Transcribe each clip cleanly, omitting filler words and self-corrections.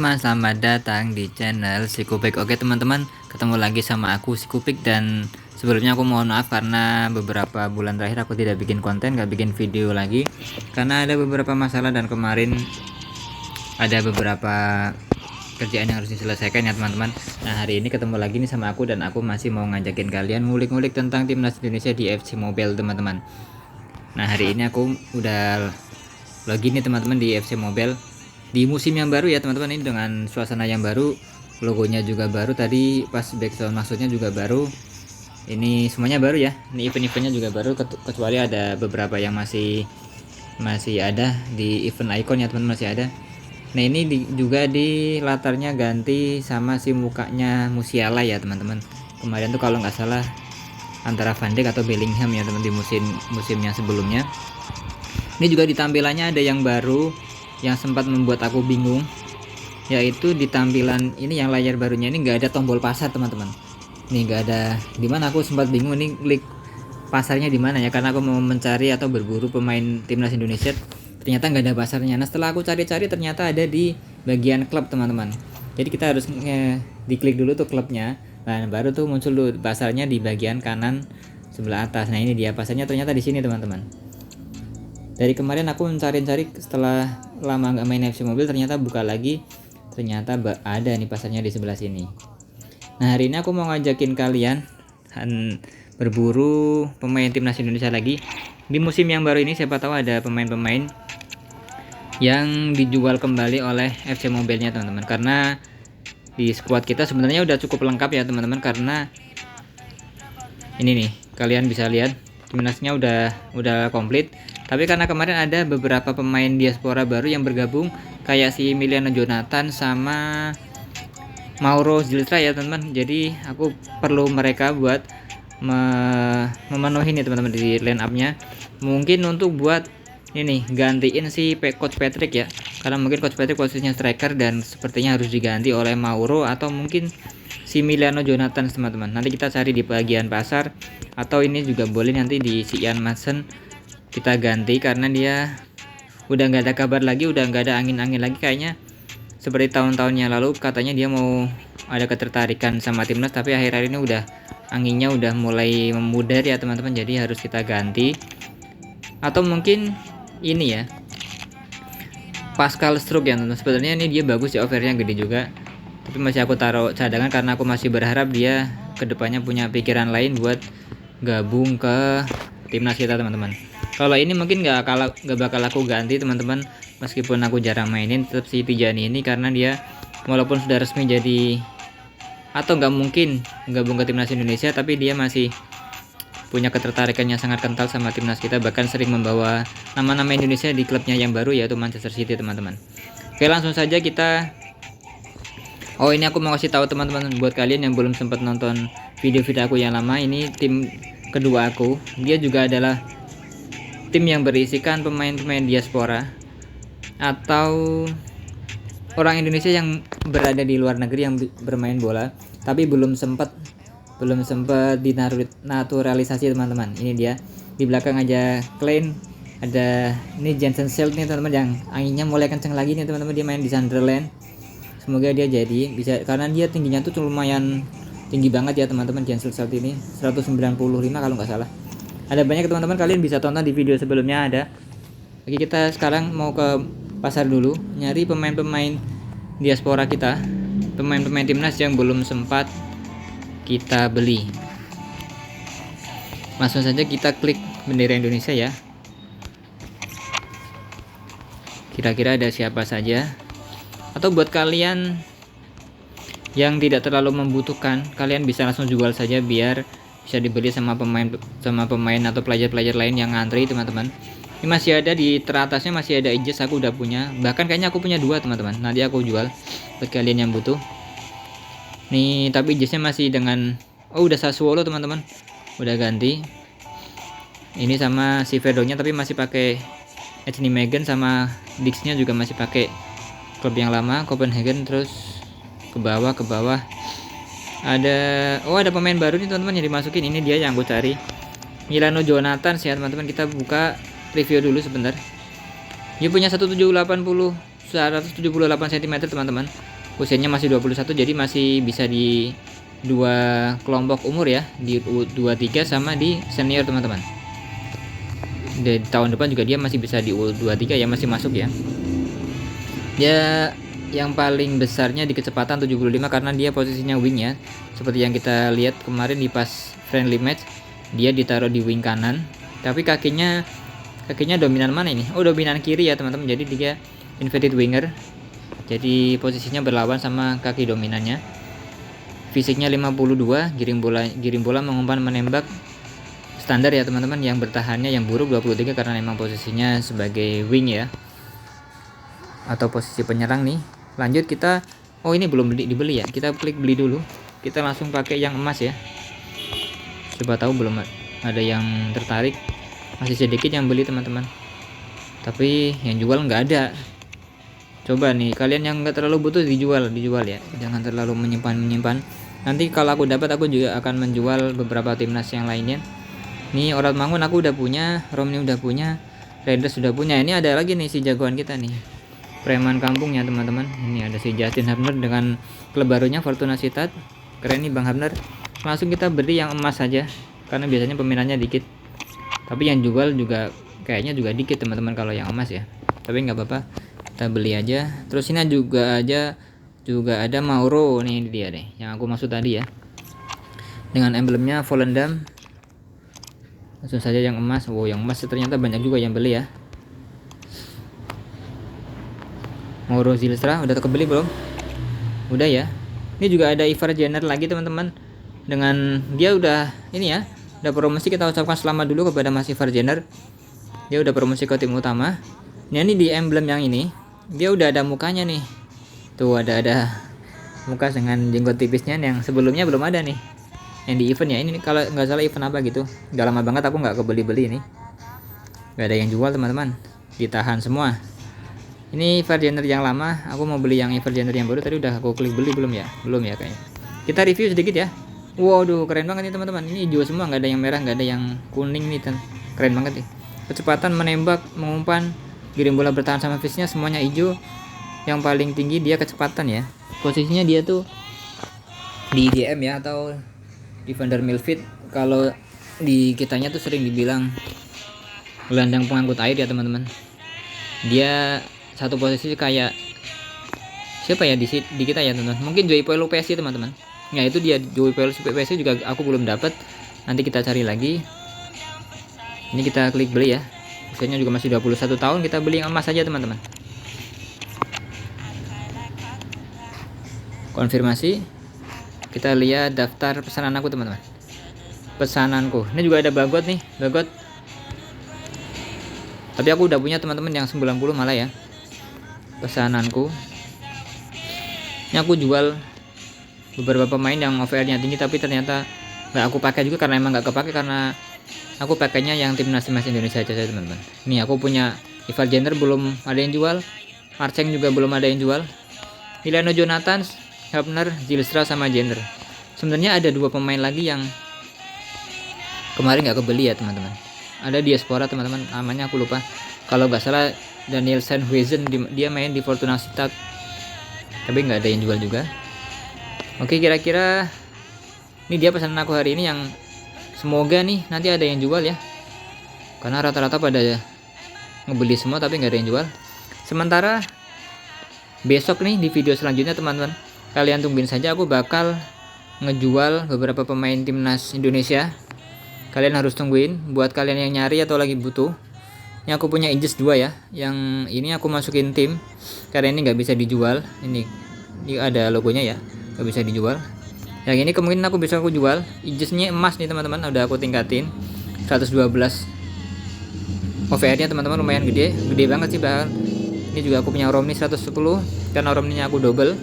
teman-teman, selamat datang di channel Sikupik. Oke teman-teman, ketemu lagi sama aku Sikupik. Dan sebelumnya aku mohon maaf karena beberapa bulan terakhir aku tidak bikin konten, gak bikin video lagi karena ada beberapa masalah dan kemarin ada beberapa kerjaan yang harus diselesaikan ya teman-teman. Nah hari ini ketemu lagi nih sama aku dan aku masih mau ngajakin kalian ngulik-ngulik tentang timnas Indonesia di FC Mobile teman-teman. Nah hari ini aku udah login nih teman-teman di FC Mobile di musim yang baru ya teman-teman, ini dengan suasana yang baru, logonya juga baru, tadi pas background maksudnya juga baru, ini semuanya baru ya, ini event-eventnya juga baru kecuali ada beberapa yang masih ada di event icon ya teman-teman, masih ada. Nah ini juga di latarnya ganti sama si mukanya Musiala ya teman-teman. Kemarin tuh kalau nggak salah antara Van Dijk atau Bellingham ya teman, di musimnya sebelumnya. Ini juga di tampilannya ada yang baru yang sempat membuat aku bingung, yaitu di tampilan ini yang layar barunya ini nggak ada tombol pasar teman-teman. Ini nggak ada, dimana aku sempat bingung ini klik pasarnya di mana ya, karena aku mau mencari atau berburu pemain timnas Indonesia, ternyata nggak ada pasarnya. Nah setelah aku cari-cari ternyata ada di bagian klub teman-teman. Jadi kita harus diklik dulu tuh klubnya, nah baru tuh muncul dulu pasarnya di bagian kanan sebelah atas. Nah ini dia pasarnya, ternyata di sini teman-teman. Dari kemarin aku mencari-cari, setelah lama nggak main FC Mobile ternyata buka lagi, ternyata ada nih pasarnya di sebelah sini. Nah hari ini aku mau ngajakin kalian berburu pemain timnas Indonesia lagi di musim yang baru ini. Siapa tahu ada pemain-pemain yang dijual kembali oleh FC Mobile-nya teman-teman, karena di squad kita sebenarnya udah cukup lengkap ya teman-teman, karena ini nih kalian bisa lihat timnasnya udah komplit. Tapi karena kemarin ada beberapa pemain diaspora baru yang bergabung, kayak si Emiliano Jonathan sama Mauro Ziltra ya teman-teman. Jadi aku perlu mereka buat memenuhi nih teman-teman di line up-nya. Mungkin untuk buat ini gantiin si Coach Patrick ya, karena mungkin Coach Patrick posisinya striker dan sepertinya harus diganti oleh Mauro atau mungkin si Emiliano Jonathan teman-teman. Nanti kita cari di bagian pasar, atau ini juga boleh nanti di si Ian Mason kita ganti, karena dia udah nggak ada kabar lagi, udah nggak ada angin-angin lagi kayaknya. Seperti tahun-tahun yang lalu katanya dia mau ada ketertarikan sama timnas, tapi akhir-akhir ini udah anginnya udah mulai memudar ya teman-teman, jadi harus kita ganti. Atau mungkin ini ya, Pascal Struijk ya teman-teman. Sebenarnya ini dia bagus ya, offernya gede juga, tapi masih aku taruh cadangan karena aku masih berharap dia kedepannya punya pikiran lain buat gabung ke timnas kita teman-teman. Kalau ini mungkin gak bakal aku ganti teman-teman, meskipun aku jarang mainin, tetap si Tijani ini, karena dia walaupun sudah resmi jadi atau nggak mungkin gabung ke timnas Indonesia, tapi dia masih punya ketertarikan yang sangat kental sama timnas kita, bahkan sering membawa nama-nama Indonesia di klubnya yang baru, yaitu Manchester City teman-teman. Oke langsung saja kita. Oh ini aku mau kasih tahu teman-teman, buat kalian yang belum sempat nonton video-video aku yang lama, ini tim kedua aku, dia juga adalah tim yang berisikan pemain-pemain diaspora atau orang Indonesia yang berada di luar negeri yang bermain bola tapi belum sempat dinaturalisasi teman-teman. Ini dia di belakang aja Klein, ada ini Jensen Schelt nih teman-teman, yang anginnya mulai kenceng lagi nih teman-teman, dia main di Sunderland. Semoga dia jadi bisa, karena dia tingginya tuh lumayan tinggi banget ya teman-teman. Jensen Schelt ini 195 kalau nggak salah. Ada banyak teman-teman, kalian bisa tonton di video sebelumnya ada. Oke kita sekarang mau ke pasar dulu, nyari pemain-pemain diaspora kita, pemain-pemain timnas yang belum sempat kita beli. Langsung saja kita klik bendera Indonesia ya. Kira-kira ada siapa saja. Atau buat kalian yang tidak terlalu membutuhkan, kalian bisa langsung jual saja biar bisa dibeli sama pemain atau pelajar-pelajar lain yang ngantri teman-teman. Ini masih ada di teratasnya, masih ada Ijaz, aku udah punya, bahkan kayaknya aku punya 2 teman-teman, nanti aku jual buat kalian yang butuh nih. Tapi Ijaznya masih dengan udah Sassuolo teman-teman, udah ganti. Ini sama si Verdonnya tapi masih pakai Anthony Megan, sama Dixnya juga masih pakai klub yang lama Copenhagen. Terus ke bawah ada pemain baru nih teman-teman yang dimasukin. Ini dia yang gue cari, Emiliano Jonathan ya teman-teman. Kita buka review dulu sebentar. Dia punya 178 cm teman-teman. usianya masih 21, jadi masih bisa di dua kelompok umur ya, di U23 sama di senior teman-teman. Di tahun depan juga dia masih bisa di U23 ya, masih masuk ya. Dia yang paling besarnya di kecepatan 75 karena dia posisinya wing ya. Seperti yang kita lihat kemarin di pas friendly match, dia ditaruh di wing kanan, tapi kakinya dominan mana ini? Oh, dominan kiri ya teman-teman. Jadi dia inverted winger. Jadi posisinya berlawan sama kaki dominannya. Fisiknya 52, giring bola mengumpan menembak standar ya teman-teman. Yang bertahannya yang buruk 23 karena memang posisinya sebagai wing ya, atau posisi penyerang nih. Lanjut kita, oh ini belum dibeli ya, kita klik beli dulu. Kita langsung pakai yang emas ya, coba tahu belum ada yang tertarik. Masih sedikit yang beli teman-teman, tapi yang jual nggak ada. Coba nih kalian yang nggak terlalu butuh dijual ya, jangan terlalu menyimpan. Nanti kalau aku dapat aku juga akan menjual beberapa timnas yang lainnya. Nih Orat Mangun aku udah punya, Romni udah punya, Raiders sudah punya. Ini ada lagi nih si jagoan kita nih, preman kampungnya teman-teman. Ini ada si Justin Hubner dengan klub barunya Fortuna Sittard. Keren nih Bang Hubner. Langsung kita beli yang emas saja karena biasanya peminatnya dikit, tapi yang jual juga kayaknya juga dikit teman-teman kalau yang emas ya, tapi nggak apa-apa, kita beli aja. Terus ini juga ada Mauro nih, dia deh yang aku maksud tadi ya, dengan emblemnya Volendam. Langsung saja yang emas. Wow, yang emas ternyata banyak juga yang beli ya. Mauro Zylstra udah kebeli belum? Udah ya. Ini juga ada Ivar Jenner lagi teman-teman, dengan dia udah ini ya, udah promosi. Kita ucapkan selamat dulu kepada Mas Ivar Jenner, dia udah promosi ke tim utama. Nah ini di emblem yang ini dia udah ada mukanya nih, tuh ada muka dengan jenggot tipisnya yang sebelumnya belum ada nih, yang di event ya ini kalau nggak salah event apa gitu. Udah lama banget aku nggak kebeli ini, nggak ada yang jual teman-teman, ditahan semua. Ini Ivar Jenner yang lama, aku mau beli yang Ivar Jenner yang baru. Tadi udah aku klik beli belum ya kayaknya. Kita review sedikit ya. Waduh keren banget nih teman-teman, ini hijau semua, nggak ada yang merah, nggak ada yang kuning nih, keren banget nih. Kecepatan menembak, mengumpan, giring bola, bertahan sama fisiknya semuanya hijau. Yang paling tinggi dia kecepatan ya, posisinya dia tuh di DM ya, atau defender midfield. Kalau di kitanya tuh sering dibilang gelandang pengangkut air ya teman-teman. Dia satu posisi kayak siapa ya di kita ya teman-teman, mungkin Joey Paulo PSI teman-teman. Nah itu dia Joey Paulo PSI juga aku belum dapat, nanti kita cari lagi. Ini kita klik beli ya, usianya juga masih 21 tahun. Kita beli yang emas saja teman-teman. Konfirmasi, kita lihat daftar pesanan aku teman-teman. Pesananku ini juga ada Bagot nih, tapi aku udah punya teman-teman yang 90 malah ya. Pesananku ini aku jual beberapa pemain yang OVR-nya tinggi, tapi ternyata nggak aku pakai juga karena emang nggak kepake, karena aku pakainya yang timnas Indonesia aja teman-teman. Nih aku punya Ivar Jenner belum ada yang jual, Marceng juga belum ada yang jual, Milano Jonathan, Hubner, Zylstra sama Jenner. Sebenarnya ada dua pemain lagi yang kemarin nggak kebeli ya teman-teman. Ada diaspora teman-teman, namanya aku lupa. Kalau nggak salah Daniel Sandhuizen, dia main di Fortuna Sittard, tapi nggak ada yang jual juga. Oke, kira-kira ini dia pesanan aku hari ini, yang semoga nih nanti ada yang jual ya, karena rata-rata pada ngebeli semua tapi nggak ada yang jual. Sementara besok nih di video selanjutnya teman-teman, kalian tungguin saja, aku bakal ngejual beberapa pemain timnas Indonesia. Kalian harus tungguin, buat kalian yang nyari atau lagi butuh. Ini aku punya Injes 2 ya, yang ini aku masukin tim karena ini nggak bisa dijual. Ini ada logonya ya, nggak bisa dijual. Yang ini kemungkinan aku jual. Injesnya emas nih teman-teman, udah aku tingkatin 112 OVR nya teman-teman, lumayan gede banget sih bahkan. Ini juga aku punya Romni 110 karena Romninya aku double.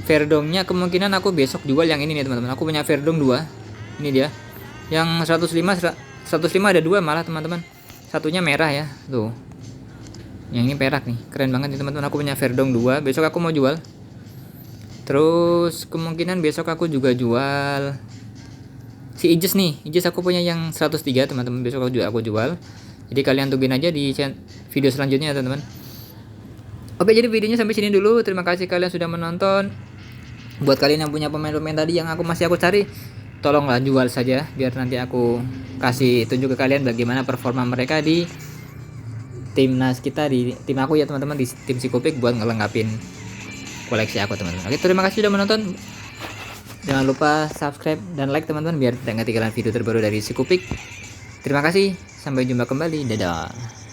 Verdongnya kemungkinan aku besok jual yang ini nih teman-teman. Aku punya Verdong 2, ini dia yang 105 ada 2 malah teman-teman. Satunya merah ya tuh, yang ini perak nih, keren banget nih teman-teman. Aku punya Verdong 2, besok aku mau jual. Terus kemungkinan besok aku juga jual si Injes nih. Injes aku punya yang 103 teman-teman, besok aku jual. Jadi kalian tungguin aja di video selanjutnya ya teman-teman. Oke, jadi videonya sampai sini dulu. Terima kasih kalian sudah menonton. Buat kalian yang punya pemain-pemain tadi yang masih aku cari, tolonglah jual saja biar nanti aku kasih tunjuk ke kalian bagaimana performa mereka di timnas kita, di tim aku ya teman-teman, di tim Sikupik, buat ngelengkapin koleksi aku teman-teman. Oke, terima kasih sudah menonton. Jangan lupa subscribe dan like teman-teman biar tidak ketinggalan video terbaru dari Sikupik. Terima kasih, sampai jumpa kembali, dadah.